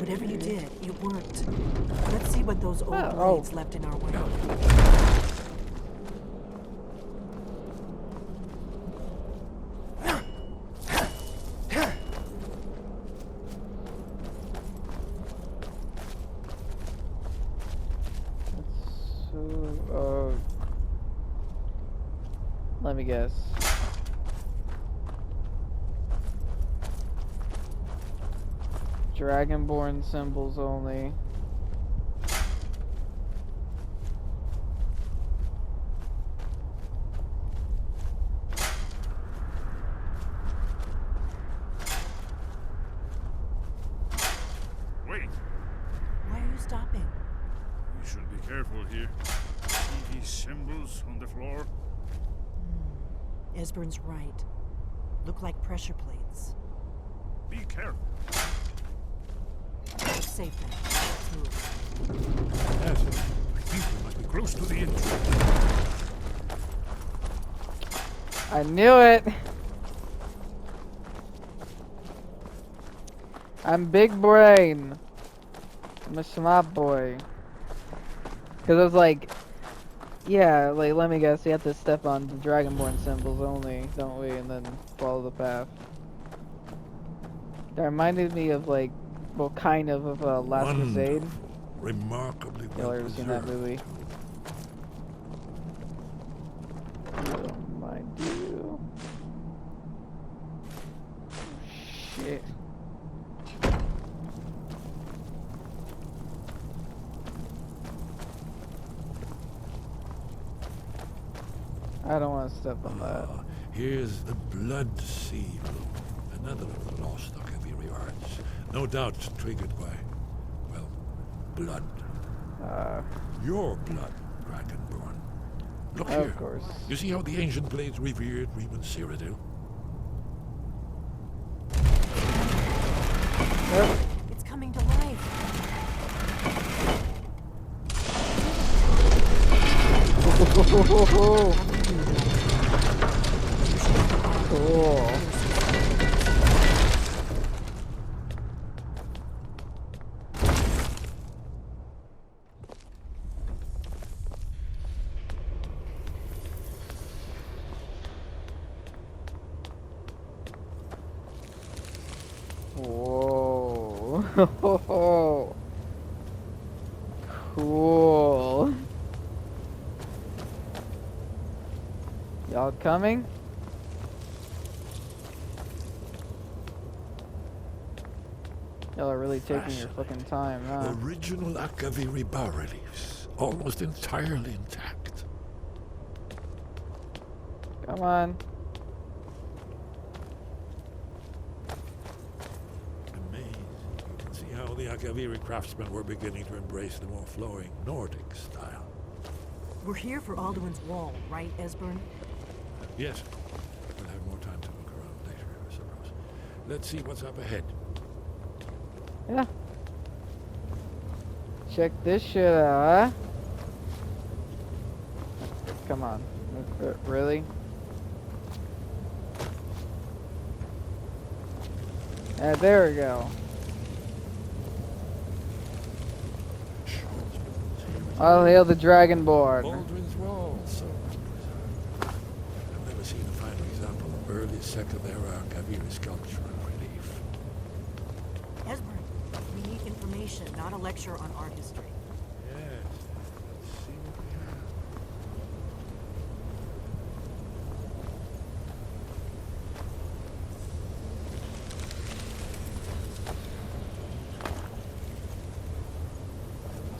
Whatever you did, it worked. Let's see what those old blades left in our way. Let me guess. Dragonborn symbols only. Wait! Why are you stopping? We should be careful here. See these symbols on the floor? Esbern's right. Look like pressure plates. Be careful. Looks safe now. Let's move. Yes, I think we must be close to the entrance. I knew it! I'm big brain. I'm a smart boy. Cause I was like, yeah, like let me guess, you have to step on the Dragonborn symbols only, don't we? And then follow the path. That reminded me of like, well, kind of Last Crusade. Remarkably well Y'all ever seen that movie? Don't mind you. Shit. I don't want to step on that. Here's the blood seal. Another of the lost Akaviri arts. No doubt triggered by, well, blood. Your blood, Dragonborn. Look here. Of course. You see how the ancient blades revered Reman Cyrodiil? Yep. It's coming to life. Cool. Whoa. Cool. Y'all coming? Y'all are really taking your fucking time, huh? Original Akaviri bas-reliefs, almost entirely intact. Come on. Amazing. You can see how the Akaviri craftsmen were beginning to embrace the more flowing Nordic style. We're here for Alduin's Wall, right, Esbern? Yes. We'll have more time to look around later, I suppose. Let's see what's up ahead. Yeah. Check this shit out, huh? Come on. Really? There we go. I'll hail the Dragonborn. Baldwin's Wall, so preserved. I've never seen a finer example of early Second Era Akaviri sculpture and relief. Esbern, we need information, not a lecture on art history. Yes. Let's see what we have.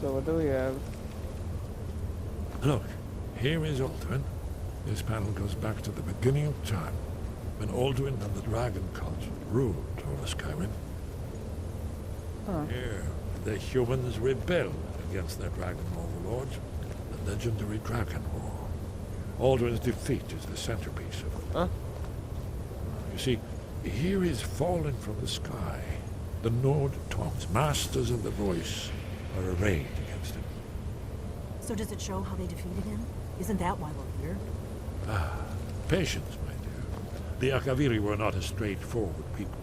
So what do we have? Look, here is Alduin. This panel goes back to the beginning of time, when Alduin and the Dragon Cult ruled over Skyrim. Huh. Here, the humans rebelled against their dragon overlords, the legendary Dragon War. Alduin's defeat is the centerpiece of it. Huh? You see, here is fallen from the sky. The Nord tongues, masters of the voice, are arrayed against him. So does it show how they defeated him? Isn't that why we're here? Patience, my dear. The Akaviri were not a straightforward people.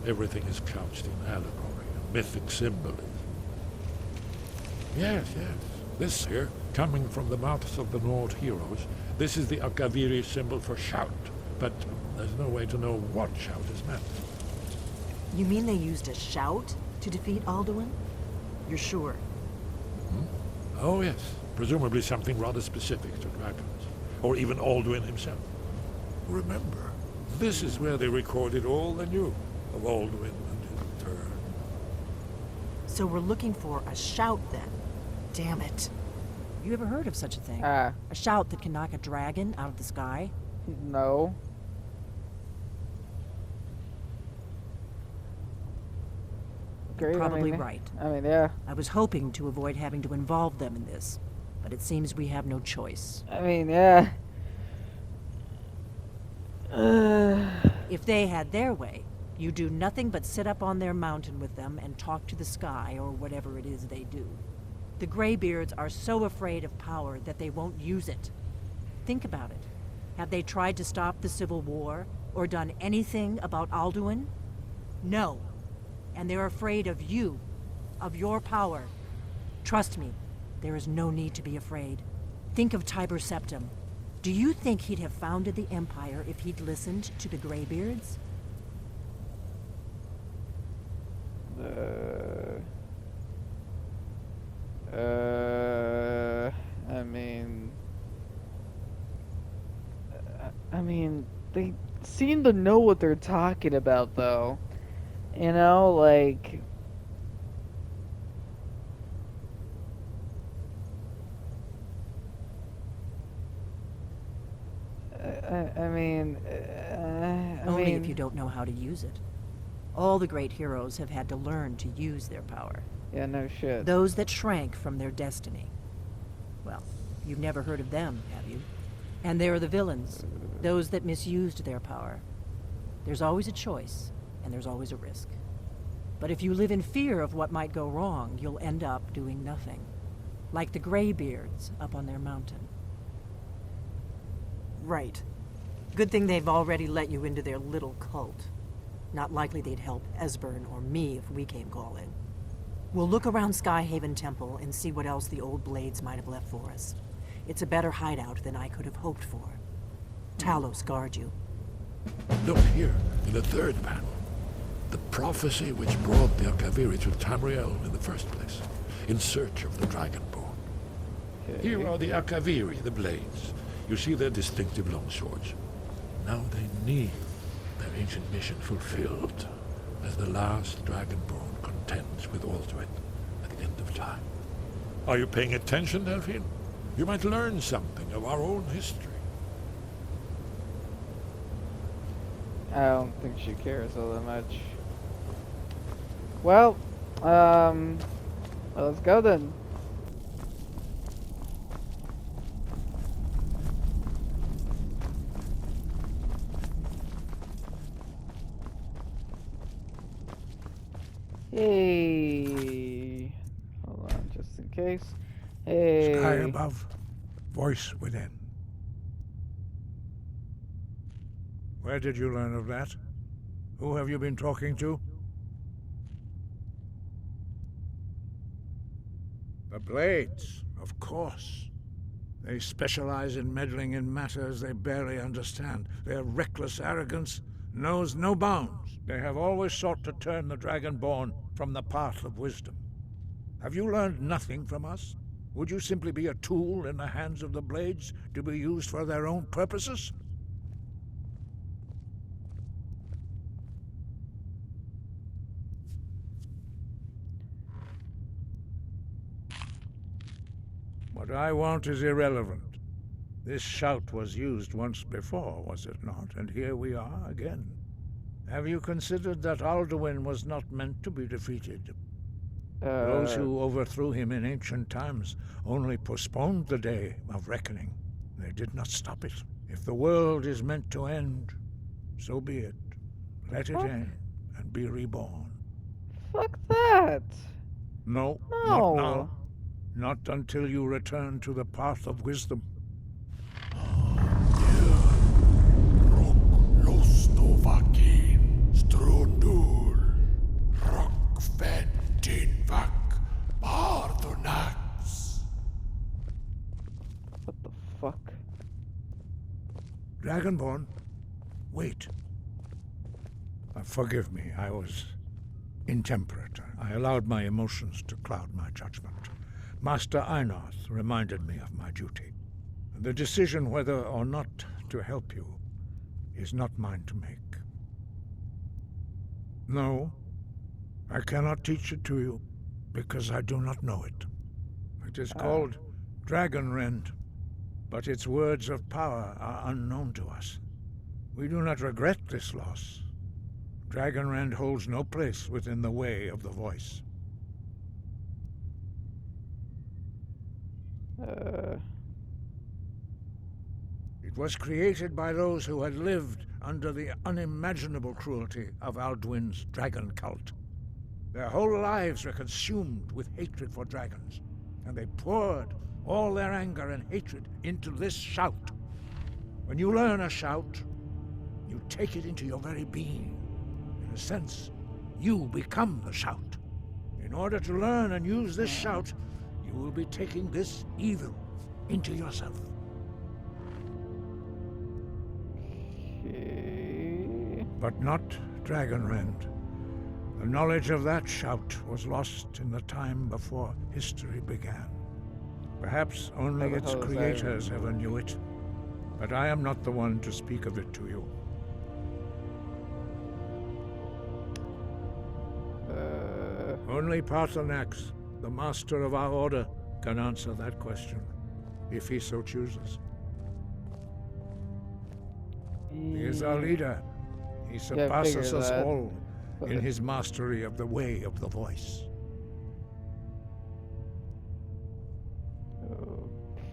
Everything is couched in allegory and mythic symbol is. Yes, yes. This here, coming from the mouths of the Nord heroes, this is the Akaviri symbol for shout. But there's no way to know what shout is meant. You mean they used a shout to defeat Alduin? You're sure? Oh, yes. Presumably something rather specific to dragons. Or even Alduin himself. Remember, this is where they recorded all they knew of Alduin and his turn. So we're looking for a shout then. Damn it. You ever heard of such a thing? A shout that can knock a dragon out of the sky? No. You're probably right. I mean, yeah. I was hoping to avoid having to involve them in this, but it seems we have no choice. I mean, yeah. If they had their way, you do nothing but sit up on their mountain with them and talk to the sky or whatever it is they do. The Greybeards are so afraid of power that they won't use it. Think about it. Have they tried to stop the Civil War or done anything about Alduin? No. And they're afraid of you, of your power. Trust me, there is no need to be afraid. Think of Tiber Septim. Do you think he'd have founded the Empire if he'd listened to the Greybeards? I mean, they seem to know what they're talking about, though. You know, like... Only if you don't know how to use it. All the great heroes have had to learn to use their power. Yeah, no shit. Those that shrank from their destiny. Well, you've never heard of them, have you? And there are the villains, those that misused their power. There's always a choice, and there's always a risk. But if you live in fear of what might go wrong, you'll end up doing nothing. Like the Greybeards up on their mountain. Right. Good thing they've already let you into their little cult. Not likely they'd help Esbern or me if we came calling. We'll look around Skyhaven Temple and see what else the old blades might have left for us. It's a better hideout than I could have hoped for. Talos guard you. Look here, in the third panel. The prophecy which brought the Akaviri to Tamriel in the first place, in search of the Dragonborn. Okay. Here are the Akaviri, the blades. You see their distinctive longswords. Now they need their ancient mission fulfilled, as the last Dragonborn contends with Alduin at the end of time. Are you paying attention, Delphine? You might learn something of our own history. I don't think she cares all that much. Well, let's go then. Hey, hold on, just in case. Hey. Sky above, voice within. Where did you learn of that? Who have you been talking to? The Blades, of course. They specialize in meddling in matters they barely understand. Their reckless arrogance knows no bounds. They have always sought to turn the Dragonborn from the path of wisdom. Have you learned nothing from us? Would you simply be a tool in the hands of the Blades to be used for their own purposes? What I want is irrelevant. This shout was used once before, was it not? And here we are again. Have you considered that Alduin was not meant to be defeated? Those who overthrew him in ancient times only postponed the day of reckoning. They did not stop it. If the world is meant to end, so be it. Let it end and be reborn. Fuck that! No, No. not now. Not until you return to the path of wisdom. Lostovakin, Strundur, Rockfed. Dragonborn, wait. Forgive me, I was intemperate. I allowed my emotions to cloud my judgment. Master Einarth reminded me of my duty. The decision whether or not to help you is not mine to make. No, I cannot teach it to you, because I do not know it. It is called Dragonrend, but its words of power are unknown to us. We do not regret this loss. Dragonrend holds no place within the way of the voice. It was created by those who had lived under the unimaginable cruelty of Alduin's dragon cult. Their whole lives were consumed with hatred for dragons, and they poured all their anger and hatred into this shout. When you learn a shout, you take it into your very being. In a sense, you become the shout. In order to learn and use this shout, you will be taking this evil into yourself. But not Dragonrend. The knowledge of that shout was lost in the time before history began. Perhaps only its creators ever knew it, but I am not the one to speak of it to you. Only Paarthurnax, the master of our order, can answer that question, if he so chooses. He is our leader. He surpasses us all in his mastery of the way of the voice.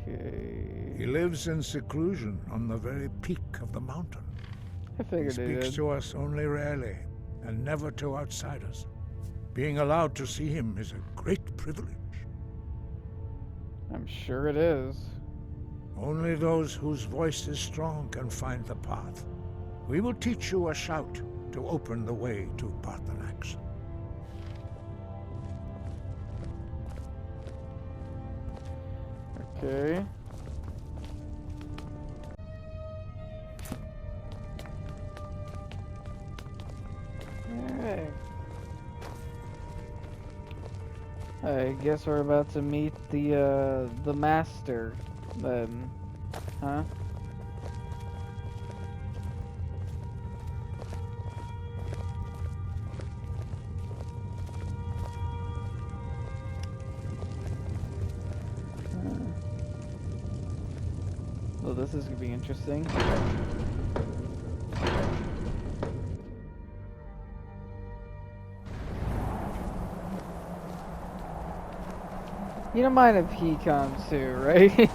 Okay. He lives in seclusion on the very peak of the mountain. I figured he speaks to us only rarely, and never to outsiders. Being allowed to see him is a great privilege. I'm sure it is. Only those whose voice is strong can find the path. We will teach you a shout to open the way to Paarthurnax. Okay. Alright. I guess we're about to meet the master then. Huh? Well, this is gonna be interesting. You don't mind if he comes too, right?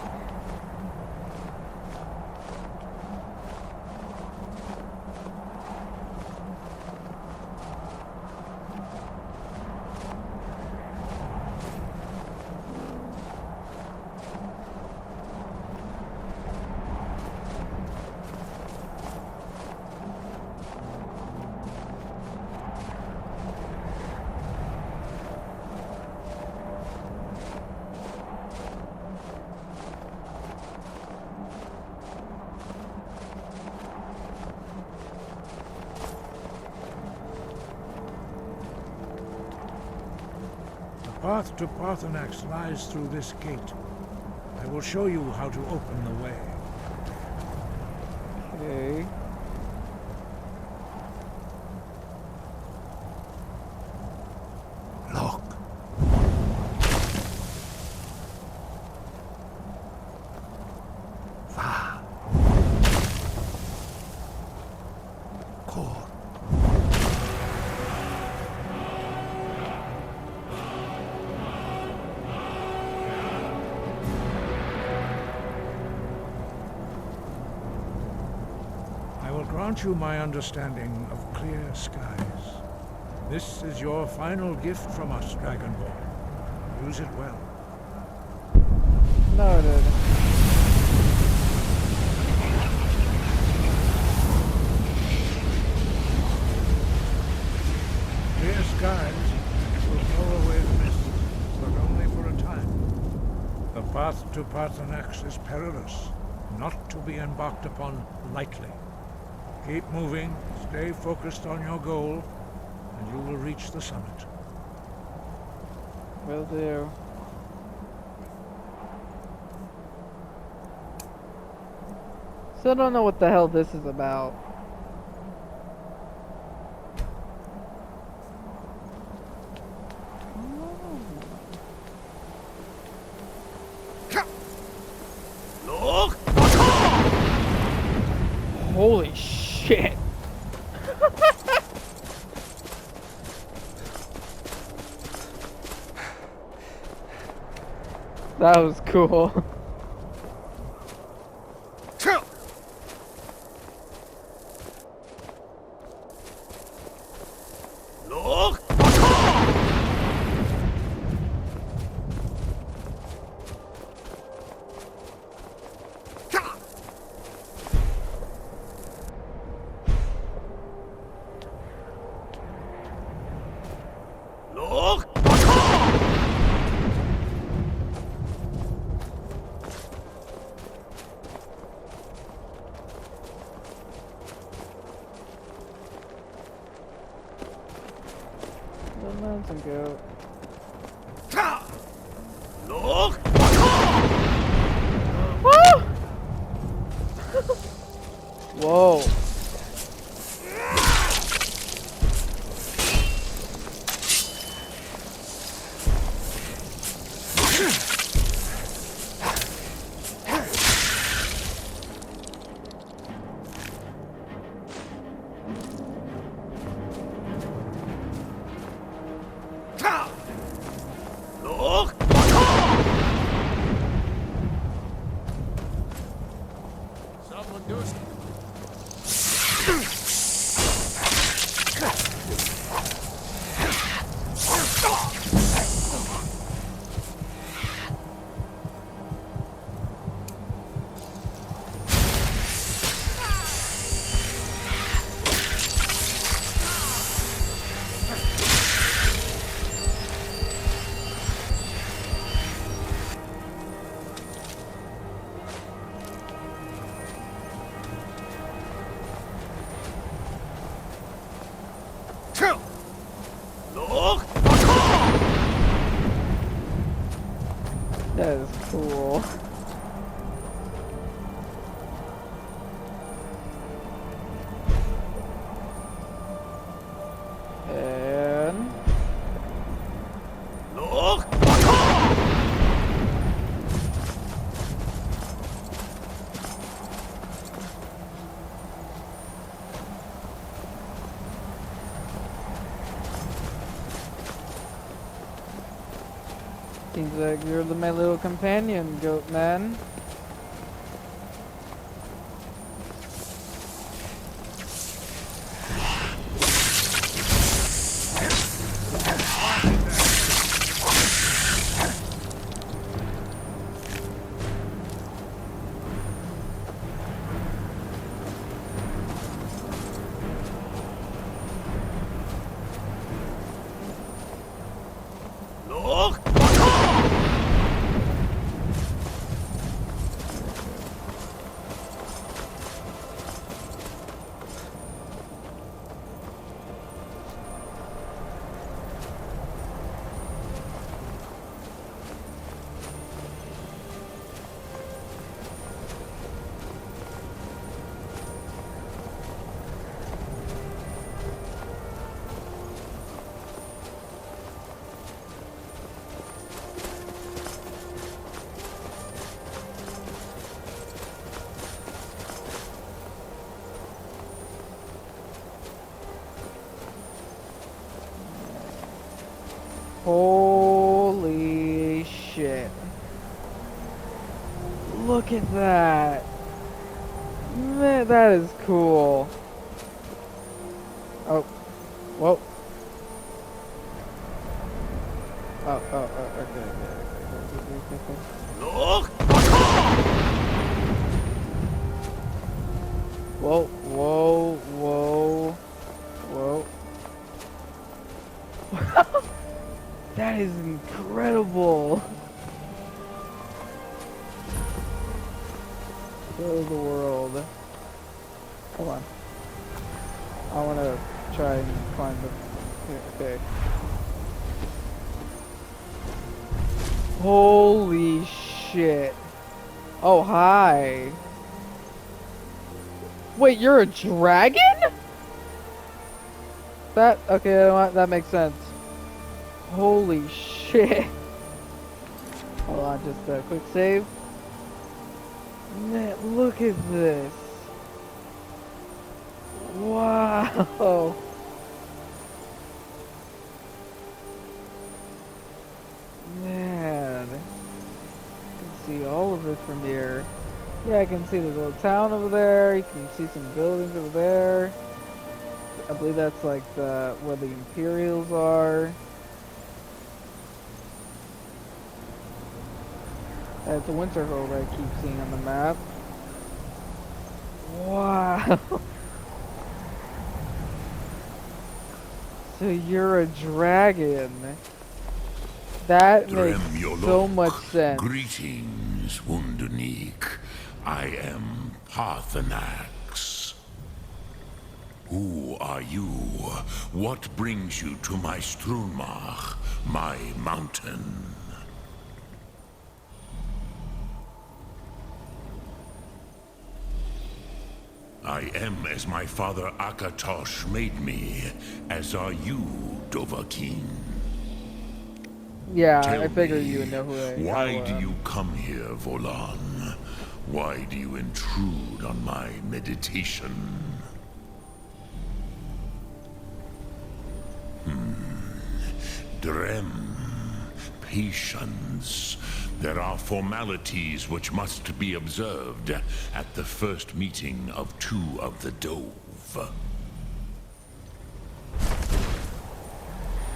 The path to Paarthurnax lies through this gate. I will show you how to open the way. Okay. Look. Va. Kor. I will grant you my understanding of clear skies. This is your final gift from us, Dragonborn. Use it well. Noted. Clear skies will blow away the mist, but only for a time. The path to Paarthurnax is perilous, not to be embarked upon lightly. Keep moving, stay focused on your goal, and you will reach the summit. Will do. Still don't know what the hell this is about. Holy shit. That was cool. And go. Whoa. That is cool. And seems like you're my little companion, goat man. Holy shit. Look at that. Man, that is cool. Oh. Whoa. Oh, okay. Whoa, whoa, whoa, whoa. That is incredible. Go the world. Hold on. I want to try and find the... Here, okay. Holy shit. Oh, hi. Wait, you're a dragon? That, okay, you know what? That makes sense. Holy shit. Hold on, just a quick save. Man, look at this. Wow. Man. I can see all of it from here. Yeah, I can see the little town over there. You can see some buildings over there. I believe that's like the where the Imperials are. That's the Winterhold I keep seeing on the map. Wow. So you're a dragon. That makes so much sense. Greetings, Wunderneek. I am Parthenax. Who are you? What brings you to my Strunmach, my mountain? I am as my father Akatosh made me, as are you, Dovahkiin. Yeah, Tell I figured me, you would know who I why was. do you come here, Volan? Why do you intrude on my meditation? Drem, patience. There are formalities which must be observed at the first meeting of two of the Dove.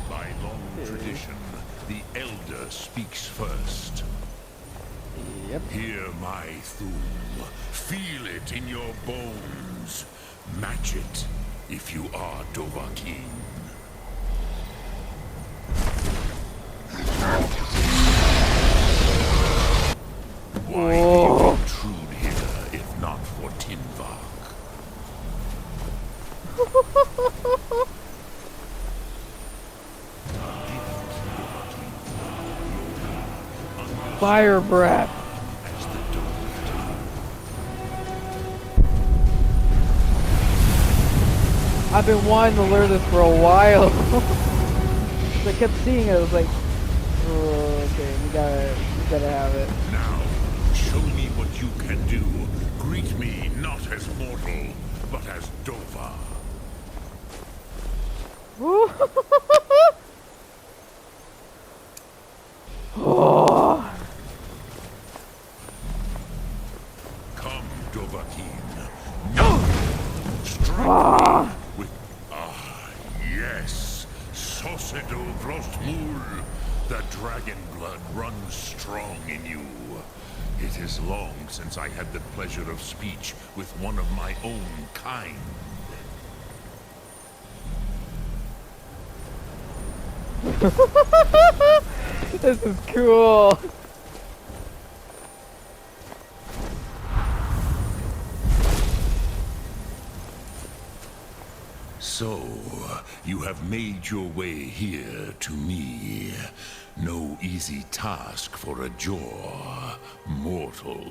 By long tradition, the Elder speaks first. Yep. Hear my Thum. Feel it in your bones. Match it if you are Dovahkiin. Why do you intrude here if not for Tinvak? Fire breath. As the Dove I've been wanting to learn this for a while. I kept seeing it. I was like, oh, okay, we gotta have it. Now, show me what you can do. Greet me not as mortal, but as Dova. Oh. Come, Dovahkiin. No! Strike me with... Ah, yes. Sosedo Vrostmul. The dragon blood runs strong in you. It is long since I had the pleasure of speech with one of my own kind. This is cool. So, you have made your way here to me. No easy task for a Jor, mortal.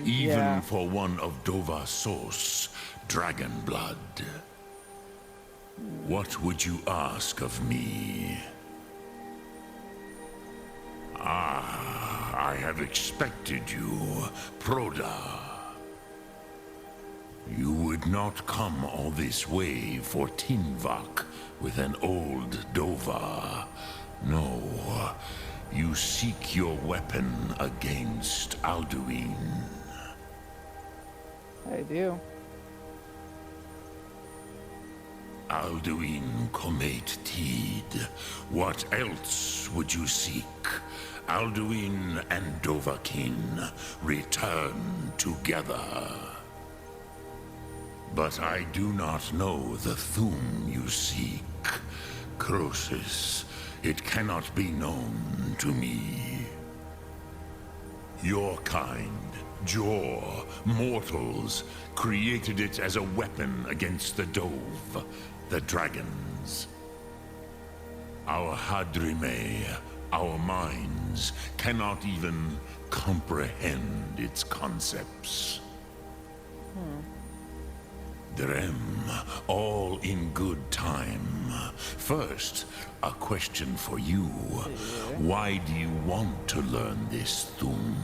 Even yeah. for one of Dova Sos, dragon blood. What would you ask of me? Ah, I have expected you, Proda. You would not come all this way for Tinvak with an old Dova. No, you seek your weapon against Alduin. I do. Alduin Comate Teed. What else would you seek? Alduin and Dovahkiin return together. But I do not know the Thum you seek. Croesus, it cannot be known to me. Your kind, Jor, mortals, created it as a weapon against the Dove, the dragons. Our Hadrime, our minds, cannot even comprehend its concepts. Drem, all in good time. First, a question for you. Why do you want to learn this Thum?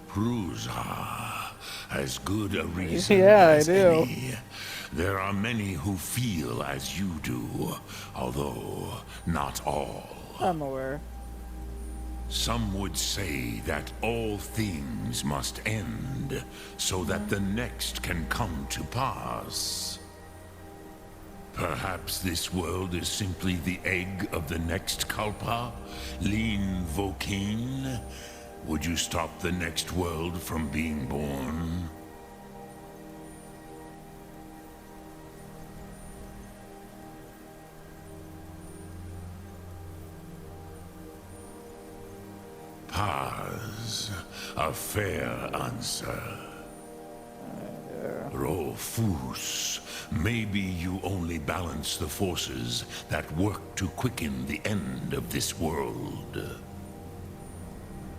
Prusa, as good a reason Yeah, I as do. any. There are many who feel as you do, although not all. I'm aware. Some would say that all things must end, so that the next can come to pass. Perhaps this world is simply the egg of the next Kalpa, Lean Vokin. Would you stop the next world from being born? Paz, a fair answer. Rofus, maybe you only balance the forces that work to quicken the end of this world.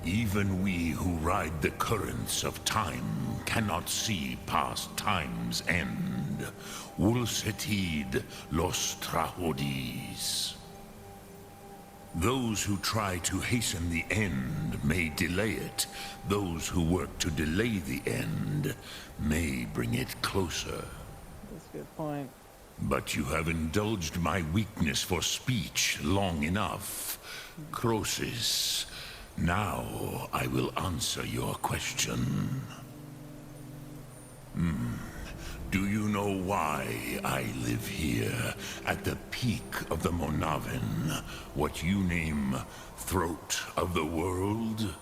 Even we who ride the currents of time cannot see past time's end. Wulsetid los trahodis. Those who try to hasten the end may delay it. Those who work to delay the end may bring it closer. That's a good point. But you have indulged my weakness for speech long enough. Croesus, now I will answer your question. Do you know why I live here, at the peak of the Monavin, what you name throat of the world?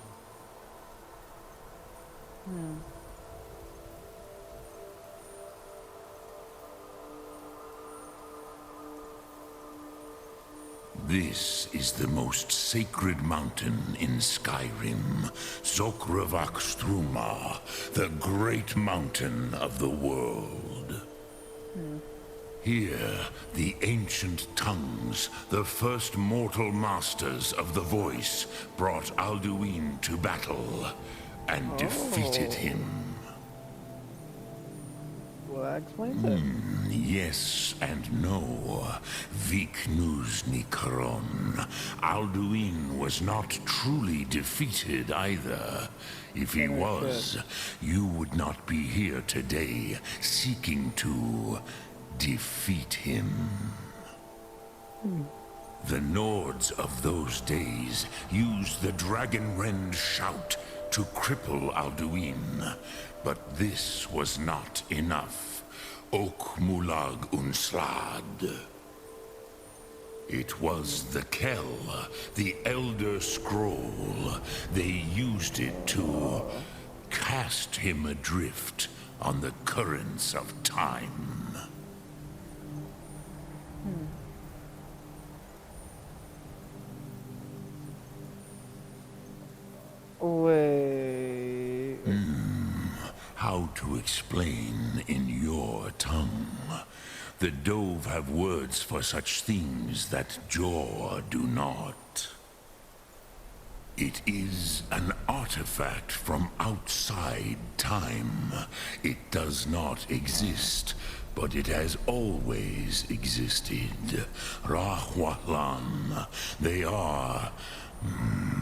This is the most sacred mountain in Skyrim, Zokravak Struma, the great mountain of the world. Here, the ancient tongues, the first mortal masters of the voice, brought Alduin to battle and defeated him. Well, that explains it. Yes and no. Viknus Nikaron. Alduin was not truly defeated either. If he was, you would not be here today seeking to defeat him. The Nords of those days used the Dragonrend shout to cripple Alduin, but this was not enough. Ok Mulag Unslad. It was the Kell, the Elder Scroll. They used it to cast him adrift on the currents of time. Wait. How to explain in your tongue? The Dove have words for such things that Jor do not. It is an artifact from outside time. It does not exist, but it has always existed. Rahwalan. They are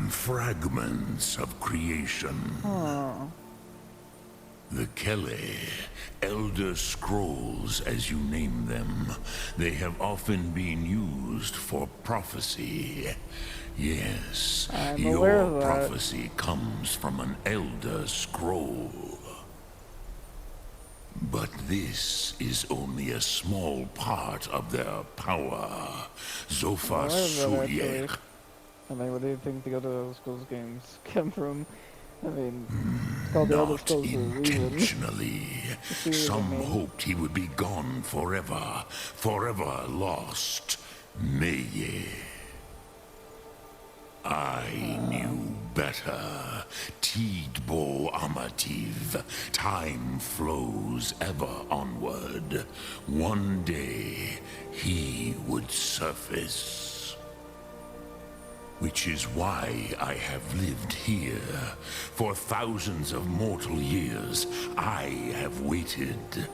fragments of creation. The Kele, Elder Scrolls as you name them, they have often been used for prophecy. Yes, I'm aware of your that. prophecy comes from an Elder Scroll. But this is only a small part of their power. Zofa Suryek. I mean, where do you think the other Skulls games come from? I mean, it's called the Elder Not Scrolls for a reason. intentionally. See what I Some mean? hoped he would be gone forever, forever lost. Meye. I knew better. Tidbo Amativ. Time flows ever onward. One day, he would surface. Which is why I have lived here. For thousands of mortal years, I have waited.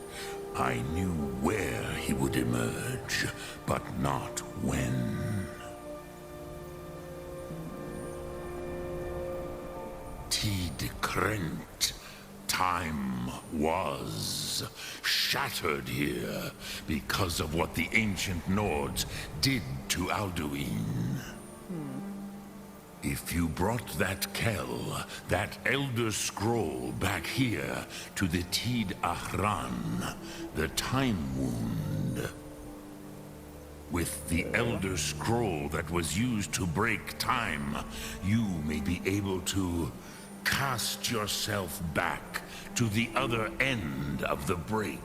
I knew where he would emerge, but not when. Tid Krent. Time was shattered here because of what the ancient Nords did to Alduin. If you brought that Kell, that Elder Scroll, back here to the Tid Ahran, the Time Wound, with the Elder Scroll that was used to break time, you may be able to cast yourself back to the other end of the break.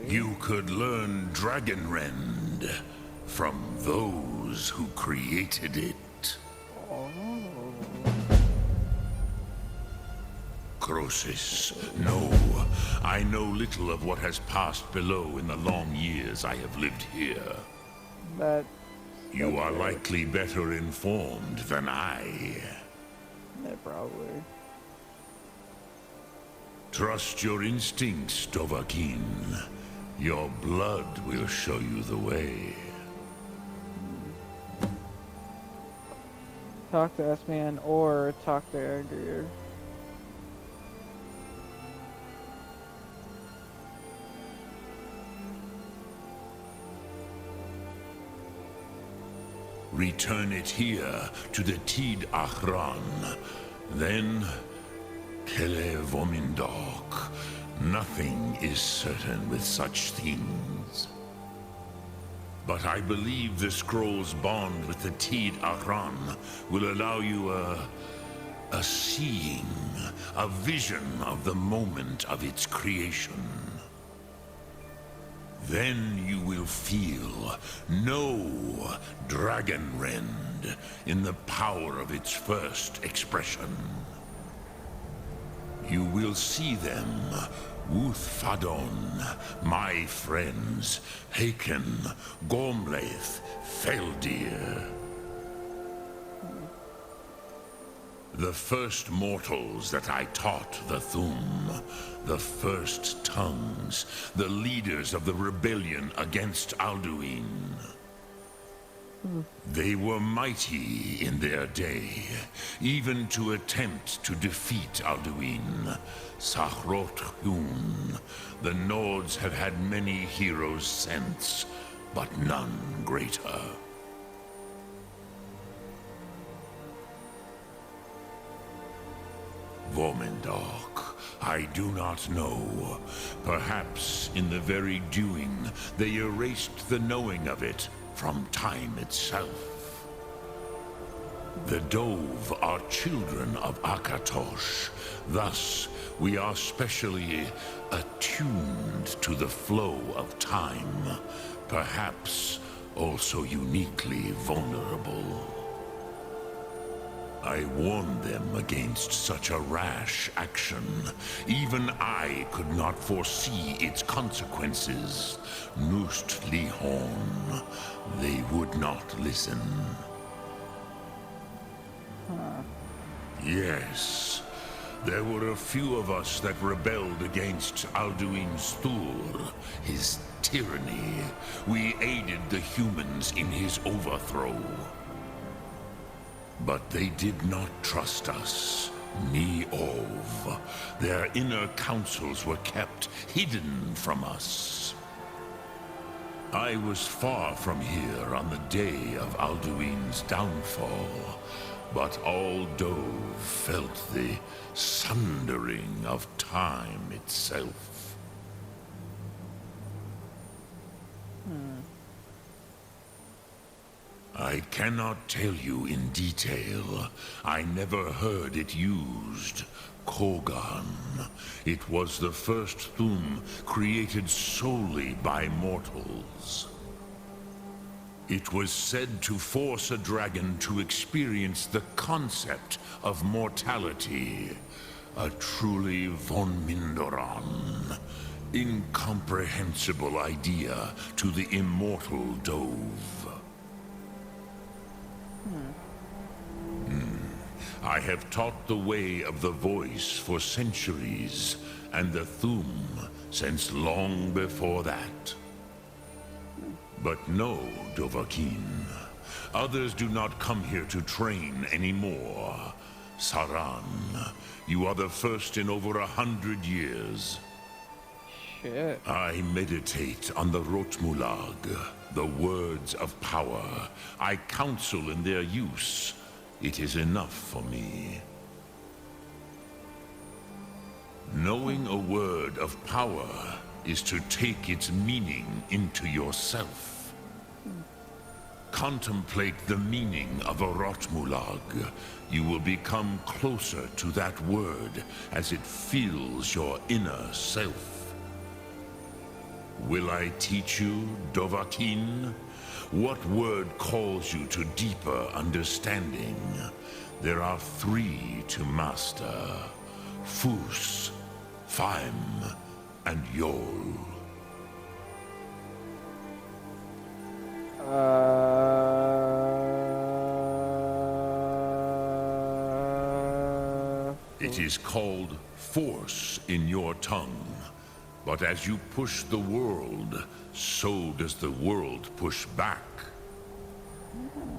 You could learn Dragonrend from those who created it. Crosis, no. I know little of what has passed below in the long years I have lived here. But You are likely better informed than I. yeah, probably. Trust your instincts, Dovahkiin. Your blood will show you the way. Talk to S-Man or talk to Agrier. Return it here to the Tid Ahran. Then, Kele Vomindok. Nothing is certain with such things. But I believe the scroll's bond with the Tid Ahran will allow you a seeing, a vision of the moment of its creation. Then you will feel, know Dragonrend in the power of its first expression. You will see them, Wuthfadon, my friends, Haken, Gormlaith, Feldir. The first mortals that I taught the Thum, the first tongues, the leaders of the rebellion against Alduin. They were mighty in their day, even to attempt to defeat Alduin. Sahrot Hun, the Nords have had many heroes since, but none greater. Vomindok, I do not know. Perhaps in the very doing, they erased the knowing of it from time itself. The Dove are children of Akatosh. Thus, we are specially attuned to the flow of time. Perhaps also uniquely vulnerable. I warned them against such a rash action. Even I could not foresee its consequences. Nust Lihon, they would not listen. Yes, there were a few of us that rebelled against Alduin's Thur, his tyranny. We aided the humans in his overthrow. But they did not trust us, ni Ov. Their inner counsels were kept hidden from us. I was far from here on the day of Alduin's downfall, but all Dove felt the sundering of time itself. I cannot tell you in detail. I never heard it used. Kogan. It was the first Thum created solely by mortals. It was said to force a dragon to experience the concept of mortality. A truly von Mindoran, incomprehensible idea to the immortal Dove. I have taught the way of the voice for centuries, and the Thum since long before that. But no, Dovahkiin. Others do not come here to train anymore. Saran, you are the first in over 100 years. Shit. I meditate on the Rotmulag, the words of power. I counsel in their use. It is enough for me. Knowing a word of power is to take its meaning into yourself. Contemplate the meaning of a Rotmulag. You will become closer to that word as it fills your inner self. Will I teach you, Dovahkiin? What word calls you to deeper understanding? There are 3 to master. Fus, Faim, and Yol. It is called force in your tongue. But as you push the world, so does the world push back.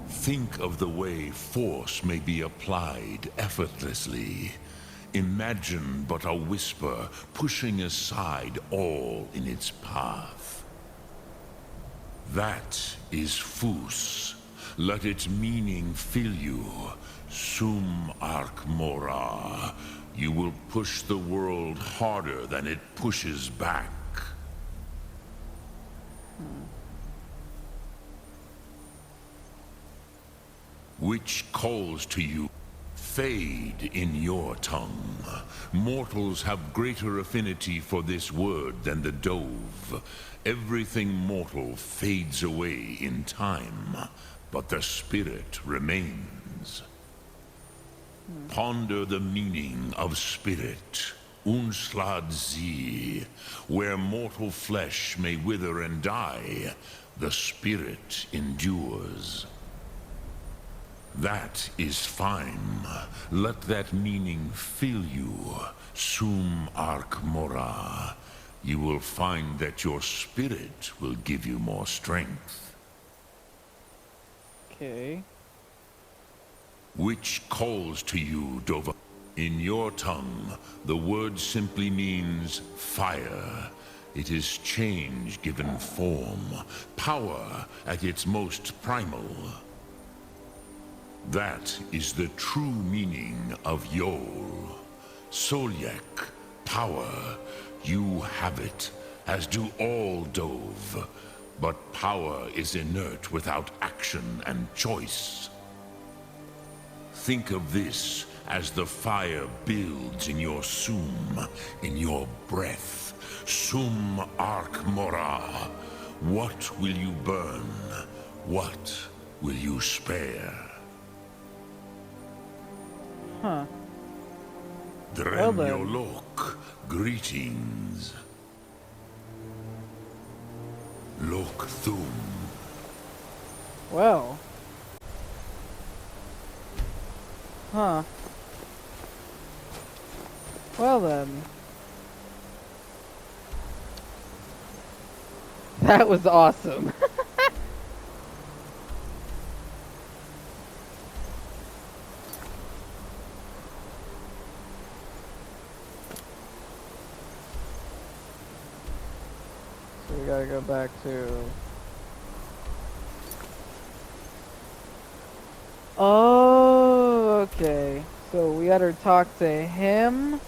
Think of the way force may be applied effortlessly. Imagine but a whisper pushing aside all in its path. That is Fus. Let its meaning fill you. Sum Ark Mora. You will push the world harder than it pushes back. Which calls to you? Fade in your tongue. Mortals have greater affinity for this word than the Dove. Everything mortal fades away in time, but the spirit remains. Ponder the meaning of spirit, Unslad Zi. Where mortal flesh may wither and die, the spirit endures. That is fine. Let that meaning fill you, Sum Ark Mora. You will find that your spirit will give you more strength. Okay. Which calls to you, Dova? In your tongue, the word simply means fire. It is change given form, power at its most primal. That is the true meaning of Yol. Solyek, power. You have it, as do all Dove. But power is inert without action and choice. Think of this as the fire builds in your Sum, in your breath. Sum Ark Mora. What will you burn? What will you spare? Huh. Drem then. Yolok, greetings. Lok Thum. Well. Huh. Well then. That was awesome. So we gotta go back to... Oh, okay. So we either talk to him,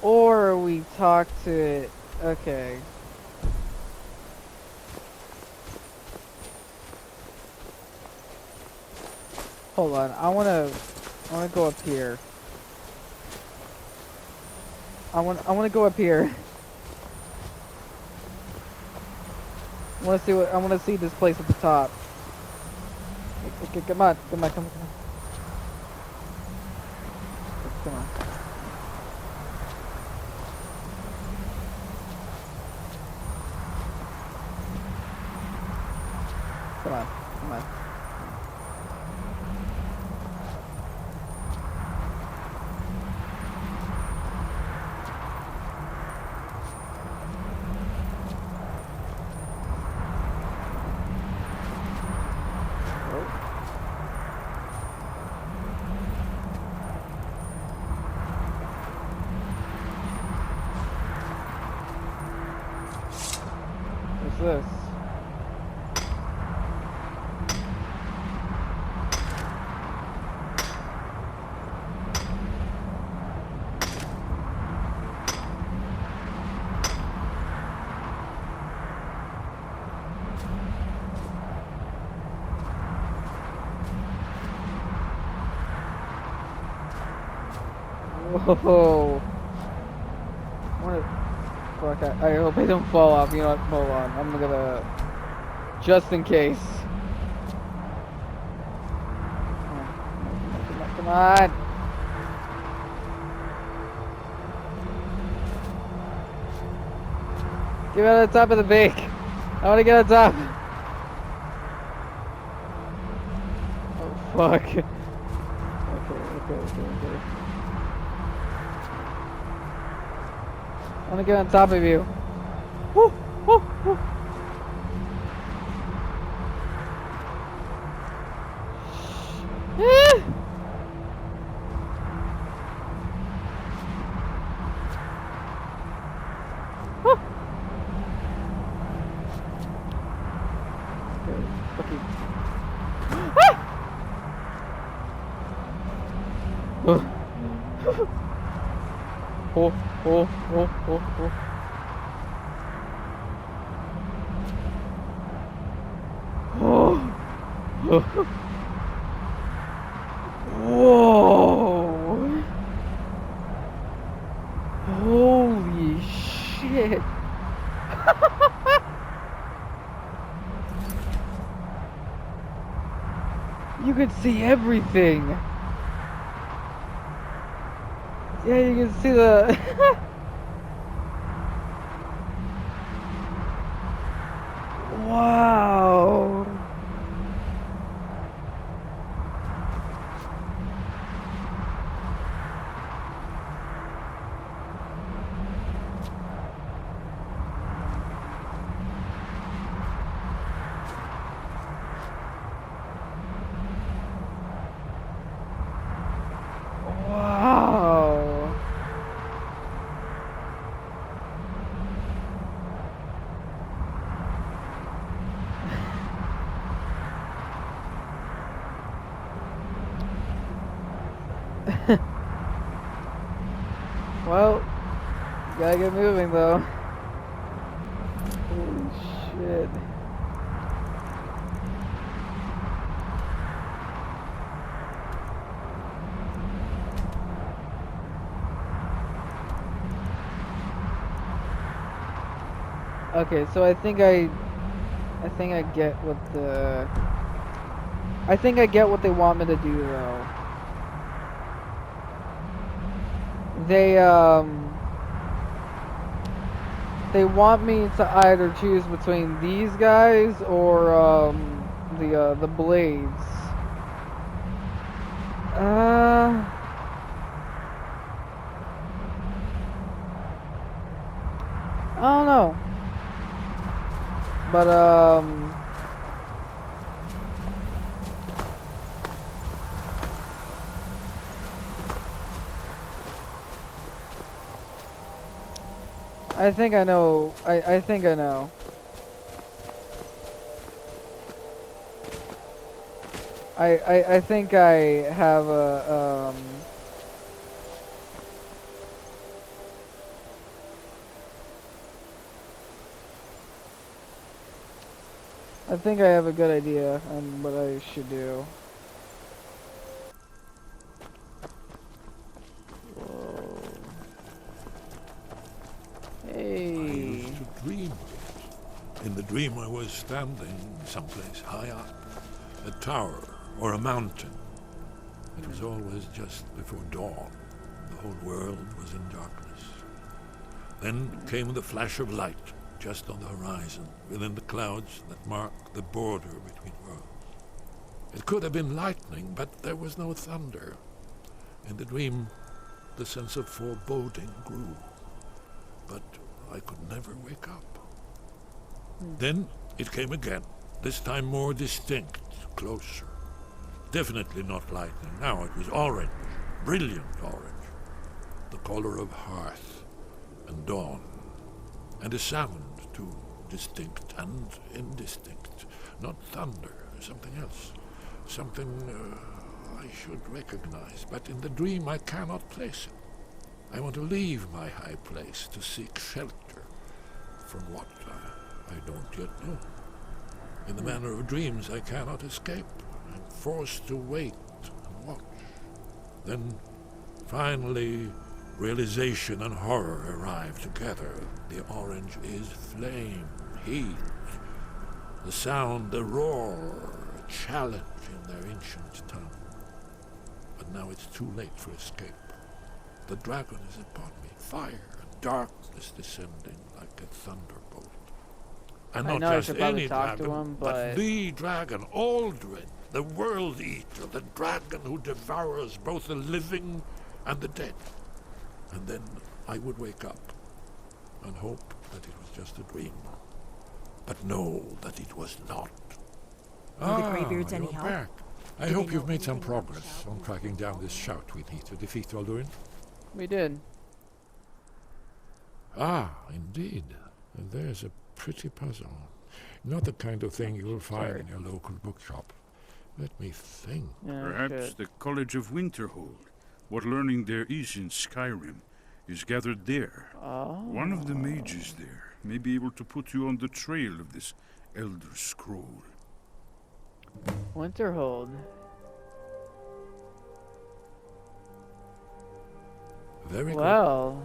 or we talk to... Okay. Hold on, I wanna go up here. I wanna go up here. I wanna see this place at the top. Okay, come on. Come on. Come on. Come on. Come on. What's this? Whoa. What? Fuck, I hope I don't fall off. You know what? Hold on. I'm gonna... Just in case. Come on. Get out of the top of the bake. I want to get on top. Oh, fuck. Okay. I want to get on top of you. Woo, woo, woo. Ah. Woo. Okay, fucking. Ah. Oh, oh, oh, oh, oh. Oh. Whoa. Holy shit. You could see everything. Yeah, you can see the... Wow. Wow. Well, gotta get moving though. Holy shit. Okay, so I think I get what the... I think I get what they want me to do though. They want me to either choose between these guys or the blades. I don't know. But I think I know. I think I know. I think I have a I think I have a good idea on what I should do. Whoa. Hey. I used to dream of it. In the dream I was standing someplace high up. A tower or a mountain. It was always just before dawn. The whole world was in darkness. Then came the flash of light, just on the horizon, within the clouds that mark the border between worlds. It could have been lightning, but there was no thunder. In the dream, the sense of foreboding grew. But I could never wake up. Then it came again, this time more distinct, closer. Definitely not lightning. Now it was orange, brilliant orange. The color of hearth and dawn. And a sound, too, distinct and indistinct. Not thunder, something else. Something I should recognize, but in the dream I cannot place it. I want to leave my high place to seek shelter from what I don't yet know. In the manner of dreams, I cannot escape. I'm forced to wait and watch. Then, finally, realization and horror arrive together. The orange is flame, heat, the sound, the roar, a challenge in their ancient tongue. But now it's too late for escape. The dragon is upon me, fire and darkness descending like a thunderbolt. And I not know I just should probably any talk to dragon, him, but but- the dragon, Aldrin, the world eater, the dragon who devours both the living and the dead. And then I would wake up and hope that it was just a dream, but know that it was not. Are the Greybeards you're any help? back. I Do they hope know you've made some anything about the progress shout? on tracking down this shout we need to defeat Alduin. We did. Ah, indeed. And there's a pretty puzzle. Not the kind of thing you'll find Sorry. in your local bookshop. Let me think. Yeah, Perhaps shit. the College of Winterhold, what learning there is in Skyrim, is gathered there. Oh. One of the mages there may be able to put you on the trail of this Elder Scroll. Winterhold. Very good. Well,